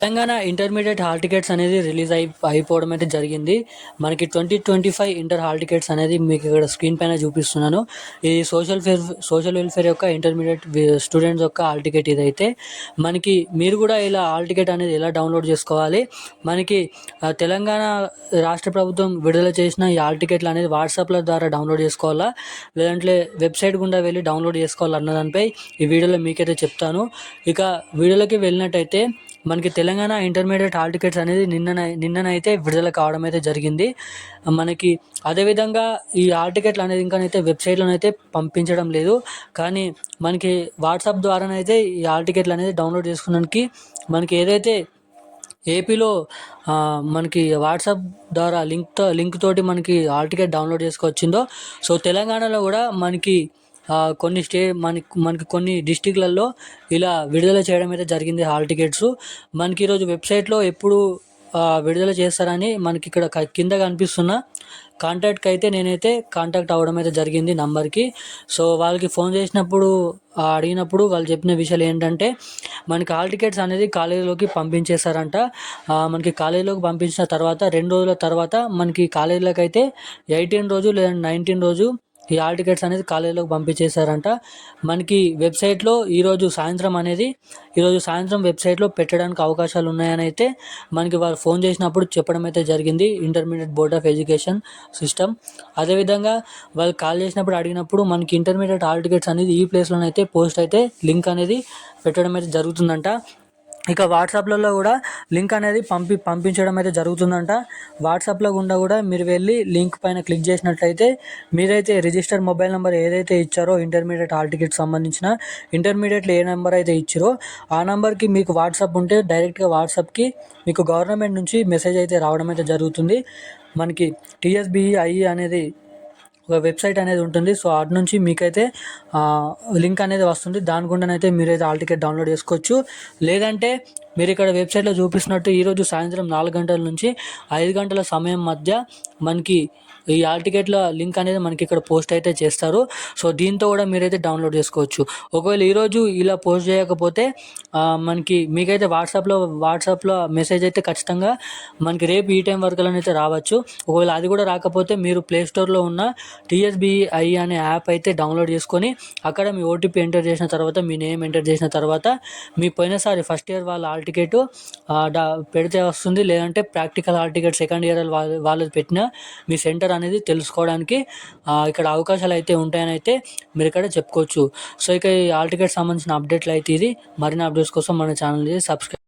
Telangana intermediate hall tickets అనేది release అయిపోవడం అయితే జరిగింది. మనకి 2025 ఇంటర్ హాల్ టికెట్స్ అనేది మీకు ఇక్కడ స్క్రీన్ పైన చూపిస్తున్నాను. ఈ సోషల్ వెల్ఫేర్ యొక్క ఇంటర్మీడియట్ స్టూడెంట్స్ యొక్క హాల్ టికెట్ ఇదైతే. మనకి మీరు కూడా ఇలా హాల్ టికెట్ అనేది ఎలా డౌన్లోడ్ చేసుకోవాలి, మనకి తెలంగాణ రాష్ట్ర ప్రభుత్వం విడుదల చేసిన ఈ హాల్ టికెట్లు అనేది వాట్సాప్ల ద్వారా డౌన్లోడ్ చేసుకోవాలా, లేదంటే వెబ్సైట్ గుండా వెళ్ళి డౌన్లోడ్ చేసుకోవాలి అన్న దానిపై ఈ వీడియోలో మీకైతే చెప్తాను. ఇక వీడియోలోకి వెళ్ళినట్టయితే మనకి తెలంగాణ ఇంటర్మీడియట్ హాల్ టికెట్స్ అనేది నిన్ననైతే విడుదల కావడం అయితే జరిగింది. మనకి అదేవిధంగా ఈ హాల్ టికెట్లు అనేది ఇంకానైతే వెబ్సైట్లోనైతే పంపించడం లేదు, కానీ మనకి వాట్సాప్ ద్వారానైతే ఈ హాల్ టికెట్లు అనేది డౌన్లోడ్ చేసుకోవడానికి మనకి ఏదైతే ఏపీలో మనకి వాట్సాప్ ద్వారా లింక్ తోటి మనకి హాల్ టికెట్ డౌన్లోడ్ చేసుకోవచ్చిందో, సో తెలంగాణలో కూడా మనకి కొన్ని మనకి కొన్ని డిస్టిక్లలో ఇలా విడుదల చేయడం అయితే జరిగింది హాల్ టికెట్స్. మనకి ఈరోజు వెబ్సైట్లో ఎప్పుడు విడుదల చేస్తారని మనకి ఇక్కడ కింద కనిపిస్తున్న కాంటాక్ట్కి అయితే నేనైతే కాంటాక్ట్ అవ్వడం అయితే జరిగింది నంబర్కి. సో వాళ్ళకి ఫోన్ చేసినప్పుడు అడిగినప్పుడు వాళ్ళు చెప్పిన విషయాలు ఏంటంటే, మనకి హాల్ టికెట్స్ అనేది కాలేజీలోకి పంపించేస్తారంట. మనకి కాలేజీలోకి పంపించిన తర్వాత 2 రోజుల తర్వాత మనకి కాలేజీలోకి అయితే 18 రోజు లేదా 19 రోజు ఈ హాల్ టికెట్స్ అనేది కాలేజీలోకి పంపించేశారంట. మనకి వెబ్సైట్లో ఈరోజు సాయంత్రం వెబ్సైట్లో పెట్టడానికి అవకాశాలు ఉన్నాయని అయితే మనకి వాళ్ళు ఫోన్ చేసినప్పుడు చెప్పడం అయితే జరిగింది intermediate board of education system. అదేవిధంగా వాళ్ళు కాల్ చేసినప్పుడు అడిగినప్పుడు మనకి ఇంటర్మీడియట్ హాల్ టికెట్స్ అనేది ఈ ప్లేస్లోనైతే పోస్ట్ అయితే లింక్ అనేది పెట్టడం అయితే జరుగుతుందంట. ఇక వాట్సాప్లలో కూడా లింక్ అనేది పంపించడం అయితే జరుగుతుందంట. వాట్సాప్లో గుండా కూడా మీరు వెళ్ళి లింక్ పైన క్లిక్ చేసినట్లయితే మీరైతే రిజిస్టర్ మొబైల్ నెంబర్ ఏదైతే ఇచ్చారో ఇంటర్మీడియట్ హాల్ టికెట్ సంబంధించిన ఇంటర్మీడియట్లో ఏ నెంబర్ అయితే ఇచ్చారో ఆ నెంబర్కి మీకు వాట్సాప్ ఉంటే డైరెక్ట్గా వాట్సాప్కి మీకు గవర్నమెంట్ నుంచి మెసేజ్ అయితే రావడం అయితే జరుగుతుంది. మనకి TSBI అనేది ఒక వెబ్సైట్ అనేది ఉంటుంది. సో అటు నుంచి మీకైతే లింక్ అనేది వస్తుంది. దాని గుండానైతే మీరైతే హాల్ టికెట్ డౌన్లోడ్ చేసుకోవచ్చు. లేదంటే మీరు ఇక్కడ వెబ్సైట్లో చూపిస్తున్నట్టు ఈరోజు సాయంత్రం 4 గంటల నుంచి 5 గంటల సమయం మధ్య మనకి ఈ హాల్ టికెట్ల లింక్ అనేది మనకి ఇక్కడ పోస్ట్ అయితే చేస్తారు. సో దీంతో కూడా మీరైతే డౌన్లోడ్ చేసుకోవచ్చు. ఒకవేళ ఈరోజు ఇలా పోస్ట్ చేయకపోతే మీకైతే వాట్సాప్లో మెసేజ్ అయితే ఖచ్చితంగా మనకి రేపు ఈ టైం వరకు అయితే రావచ్చు. ఒకవేళ అది కూడా రాకపోతే మీరు ప్లేస్టోర్లో ఉన్న TSBI అనే యాప్ అయితే డౌన్లోడ్ చేసుకొని అక్కడ మీ OTP ఎంటర్ చేసిన తర్వాత, మీ నేమ్ ఎంటర్ చేసిన తర్వాత మీ పోయినసారి ఫస్ట్ ఇయర్ వాళ్ళ హాల్ టికెట్ పెడితే వస్తుంది. లేదంటే practical hall ticket second year వాళ్ళది పెట్టిన మీ సెంటర్ అనేది తెలుసుకోవడానికి ఇక్కడ అవకాశాలు అయితే ఉంటాయని అయితే మీరు ఇక్కడ చెప్పుకోవచ్చు. సో ఇక ఈ హాల్ టికెట్ సంబంధించిన అప్డేట్లు అయితే ఇది. మరిన్ని అప్డేట్స్ కోసం మన ఛానల్ని సబ్స్క్రైబ్